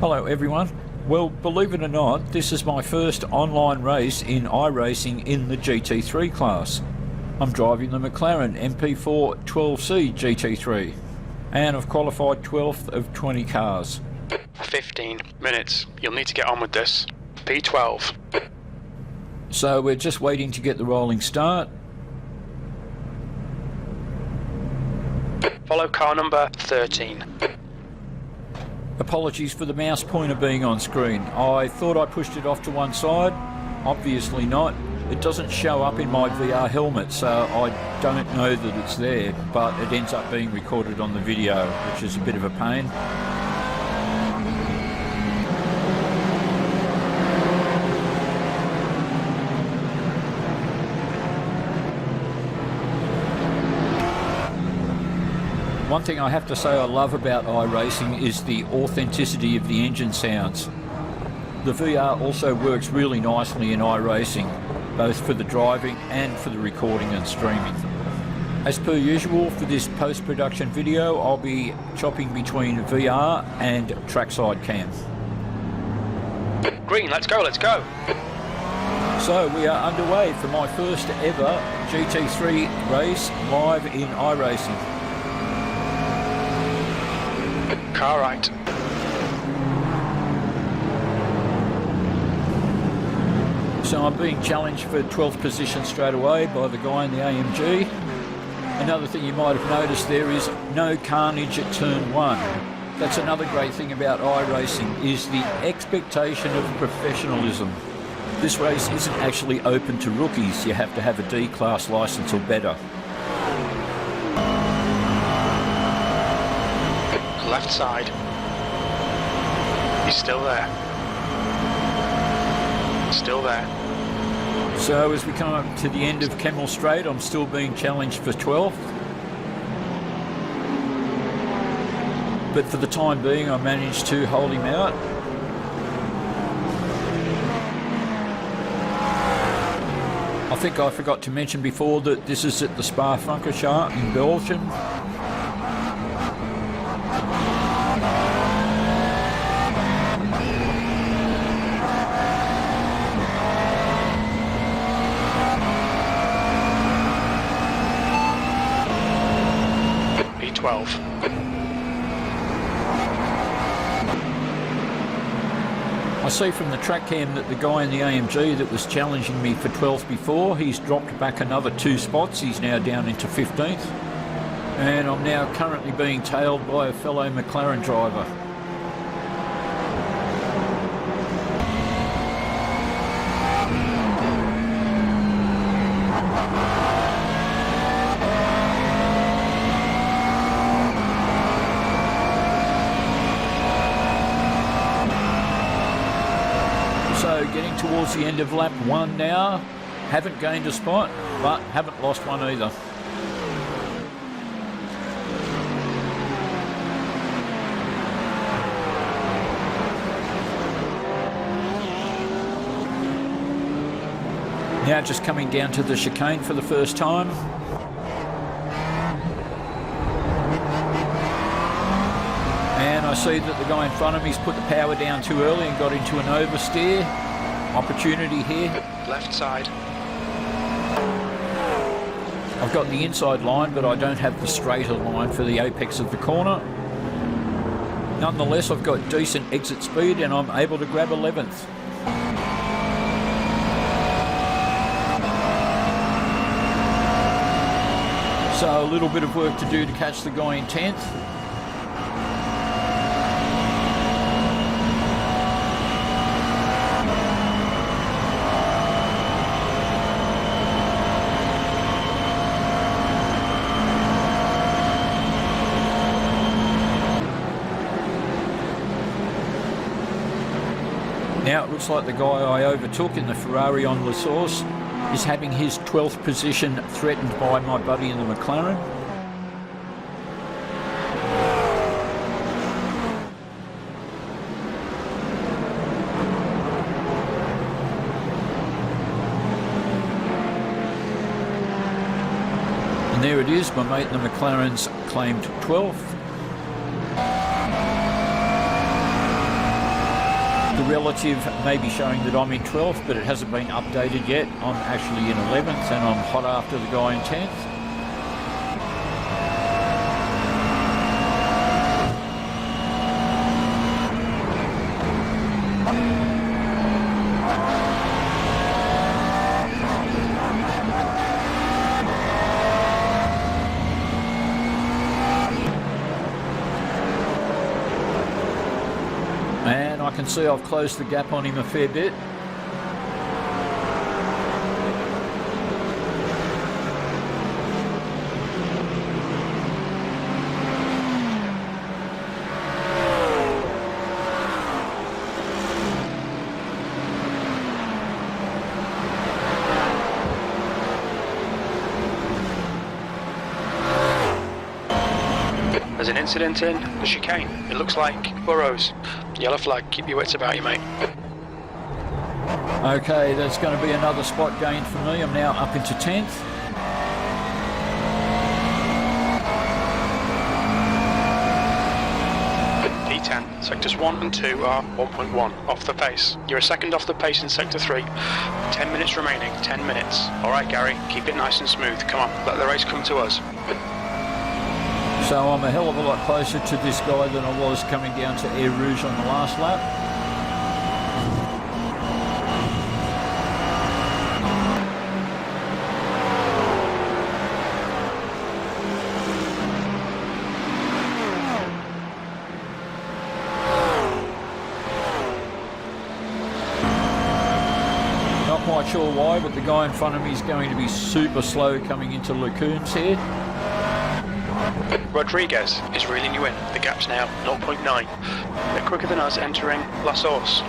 Hello everyone. Well, believe it or not, this is my first online race in iRacing in the GT3 class. I'm driving the McLaren MP4 12C GT3 and I've qualified 12th of 20 cars. 15 minutes. You'll need to get on with this. P12. So we're just waiting to get the rolling start. Follow car number 13. Apologies for the mouse pointer being on screen. I thought I pushed it off to one side. Obviously not. It doesn't show up in my VR helmet, so I don't know that it's there, but it ends up being recorded on the video, which is a bit of a pain. One thing I have to say I love about iRacing is the authenticity of the engine sounds. The VR also works really nicely in iRacing, both for the driving and for the recording and streaming. As per usual, for this post-production video, I'll be chopping between VR and trackside cam. Green, let's go, let's go! So we are underway for my first ever GT3 race live in iRacing. Car right. So I'm being challenged for 12th position straight away by the guy in the AMG. Another thing you might have noticed there is no carnage at turn 1. That's another great thing about iRacing, is the expectation of professionalism. This race isn't actually open to rookies. You have to have a D-class license or better. Left side. He's still there. Still there. So as we come up to the end of Kemmel Straight, I'm still being challenged for 12th. But for the time being, I managed to hold him out. I think I forgot to mention before that this is at the Spa-Francorchamps in Belgium. I see from the track cam that the guy in the AMG that was challenging me for 12th before, he's dropped back another 2 spots. He's now down into 15th. And I'm now currently being tailed by a fellow McLaren driver. So getting towards the end of lap 1 now. Haven't gained a spot, but haven't lost one either. Now just coming down to the chicane for the first time. And I see that the guy in front of me's put the power down too early and got into an oversteer. Opportunity here. Left side. I've got the inside line, but I don't have the straighter line for the apex of the corner. Nonetheless, I've got decent exit speed and I'm able to grab 11th. So a little bit of work to do to catch the guy in 10th. Now it looks like the guy I overtook in the Ferrari on La Source is having his 12th position threatened by my buddy in the McLaren. And there it is, my mate in the McLaren's claimed 12th. The relative may be showing that I'm in 12th, but it hasn't been updated yet. I'm actually in 11th, and I'm hot after the guy in 10th. I can see I've closed the gap on him a fair bit. There's an incident in the chicane. It looks like Burrows. Yellow flag, keep your wits about you, mate. Okay, that's going to be another spot gain for me. I'm now up into 10th. P10, sectors 1 and 2 are 1.1 off the pace. You're a second off the pace in sector 3. 10 minutes remaining, 10 minutes. Alright Gary, keep it nice and smooth. Come on, let the race come to us. So I'm a hell of a lot closer to this guy than I was coming down to Air Rouge on the last lap. Not quite sure why, but the guy in front of me is going to be super slow coming into Lacoons here. Rodriguez is reeling you in. The gap's now 0.9. A bit quicker than us entering La Source.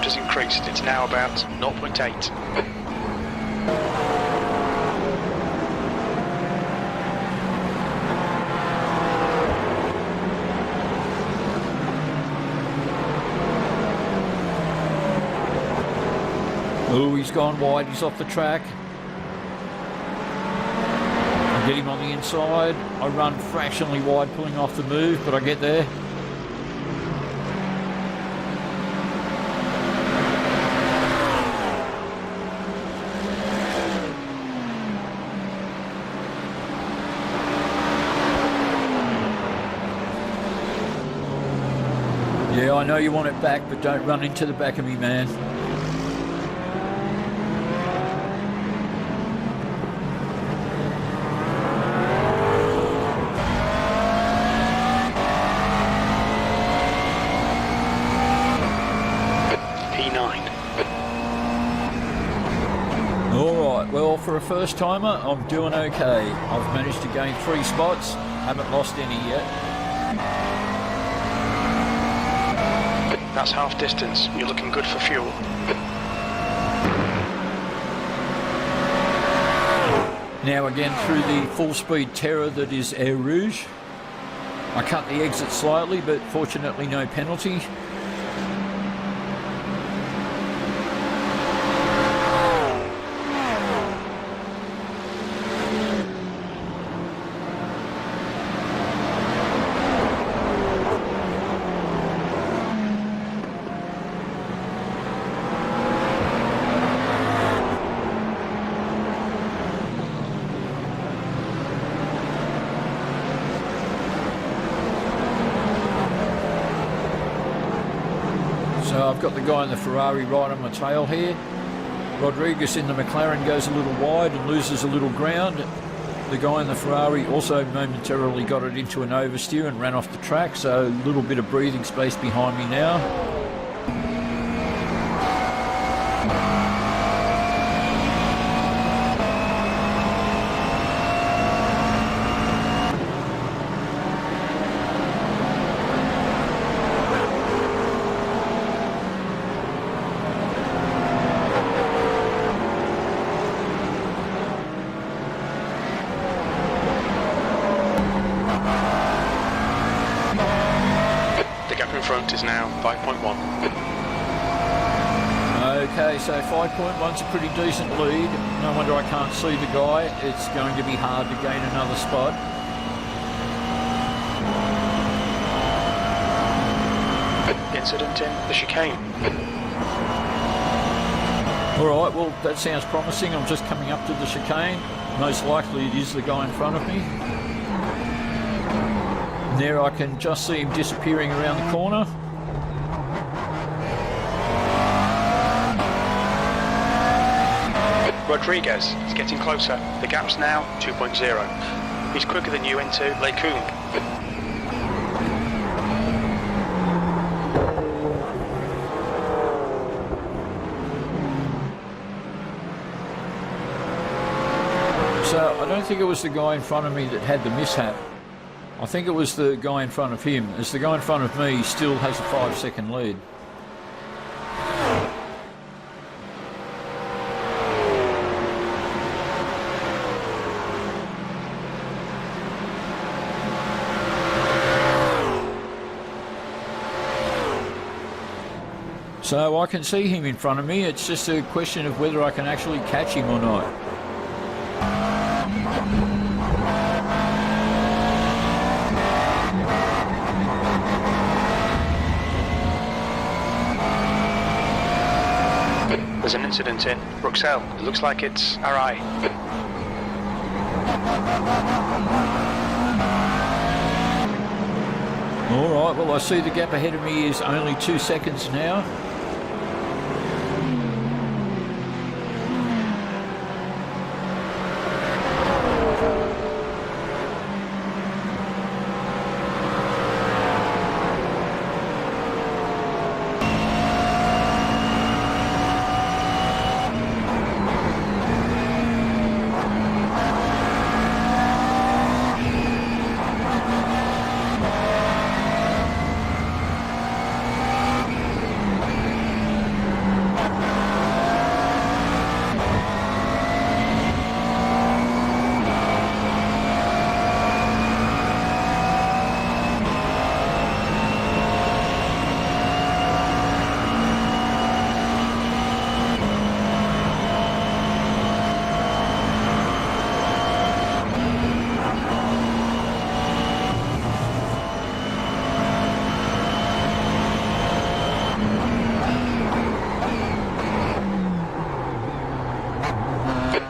Has increased. It's now about 0.8. Oh, he's gone wide. He's off the track. I get him on the inside. I run fractionally wide, pulling off the move, but I get there. Yeah, I know you want it back, but don't run into the back of me, man. P9. Alright, well, for a first timer, I'm doing okay. I've managed to gain 3 spots, haven't lost any yet. That's half distance. You're looking good for fuel. Now again through the full speed terror that is Air Rouge. I cut the exit slightly, but fortunately no penalty. So I've got the guy in the Ferrari right on my tail here. Rodriguez in the McLaren goes a little wide and loses a little ground. The guy in the Ferrari also momentarily got it into an oversteer and ran off the track, so a little bit of breathing space behind me now. front is now 5.1. Okay, so 5.1's a pretty decent lead. No wonder I can't see the guy. It's going to be hard to gain another spot. Incident in the chicane. Alright, well that sounds promising. I'm just coming up to the chicane. Most likely it is the guy in front of me. And there I can just see him disappearing around the corner. Rodriguez is getting closer. The gap's now 2.0. He's quicker than you into Lecoung. So I don't think it was the guy in front of me that had the mishap. I think it was the guy in front of him, as the guy in front of me still has a 5-second lead. So I can see him in front of me. It's just a question of whether I can actually catch him or not. There's an incident in Bruxelles. It looks like it's RI. Alright, well I see the gap ahead of me is only 2 seconds now.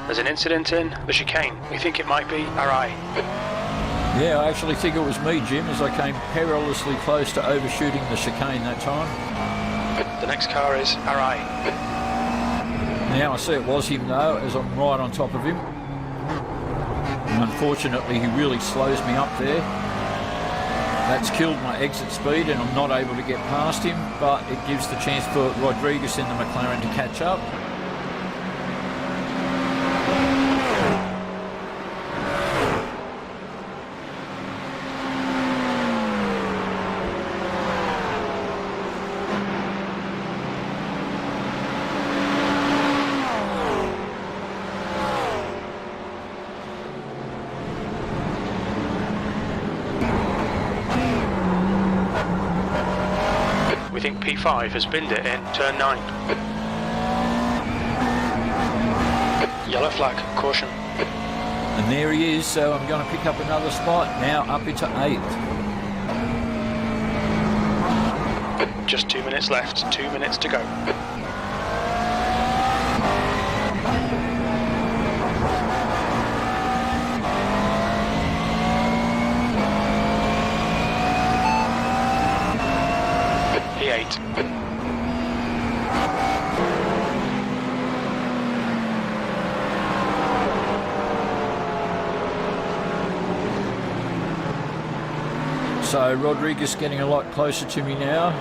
There's an incident in the chicane. We think it might be RI. Yeah, I actually think it was me, Jim, as I came perilously close to overshooting the chicane that time. The next car is RI. Now I see it was him though, as I'm right on top of him. And unfortunately he really slows me up there. That's killed my exit speed and I'm not able to get past him, but it gives the chance for Rodriguez in the McLaren to catch up. We think P5 has binned it in turn 9. Yellow flag, caution. And there he is, so I'm going to pick up another spot, now up into 8th. Just 2 minutes left, 2 minutes to go. P8. So Rodriguez getting a lot closer to me now.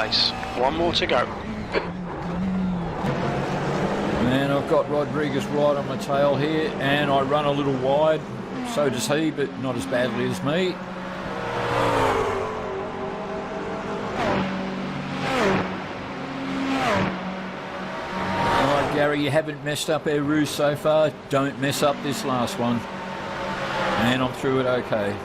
place. One more to go. And I've got Rodriguez right on my tail here, and I run a little wide. So does he, but not as badly as me. Alright Gary, you haven't messed up our ruse so far. Don't mess up this last one. And I'm through it okay.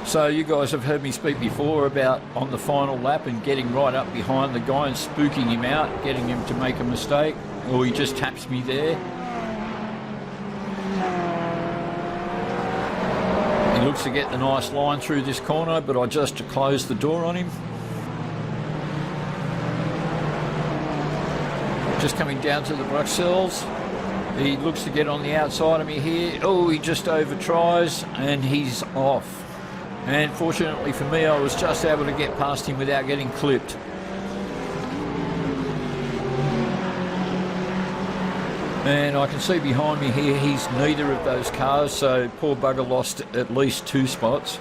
So you guys have heard me speak before about on the final lap and getting right up behind the guy and spooking him out, getting him to make a mistake, or he just taps me there. He looks to get the nice line through this corner, but I just closed the door on him. Just coming down to the Bruxelles. He looks to get on the outside of me here. Oh, he just over tries and he's off. And fortunately for me, I was just able to get past him without getting clipped. And I can see behind me here, he's neither of those cars, so poor bugger lost at least 2 spots.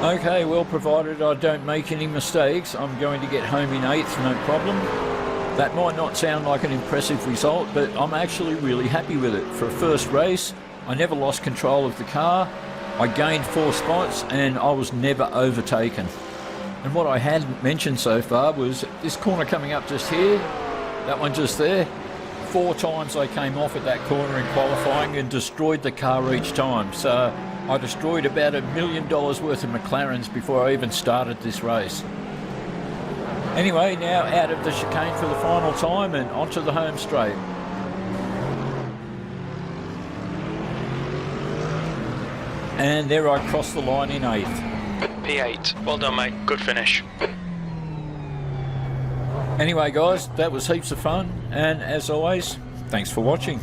Okay, well, provided I don't make any mistakes, I'm going to get home in 8th, no problem. That might not sound like an impressive result, but I'm actually really happy with it. For a first race, I never lost control of the car. I gained 4 spots and I was never overtaken. And what I hadn't mentioned so far was this corner coming up just here, that one just there. 4 times I came off at that corner in qualifying and destroyed the car each time. So I destroyed about $1 million worth of McLarens before I even started this race. Anyway, now out of the chicane for the final time and onto the home straight. And there I crossed the line in 8th. P8. Well done, mate. Good finish. Anyway, guys, that was heaps of fun. And as always, thanks for watching.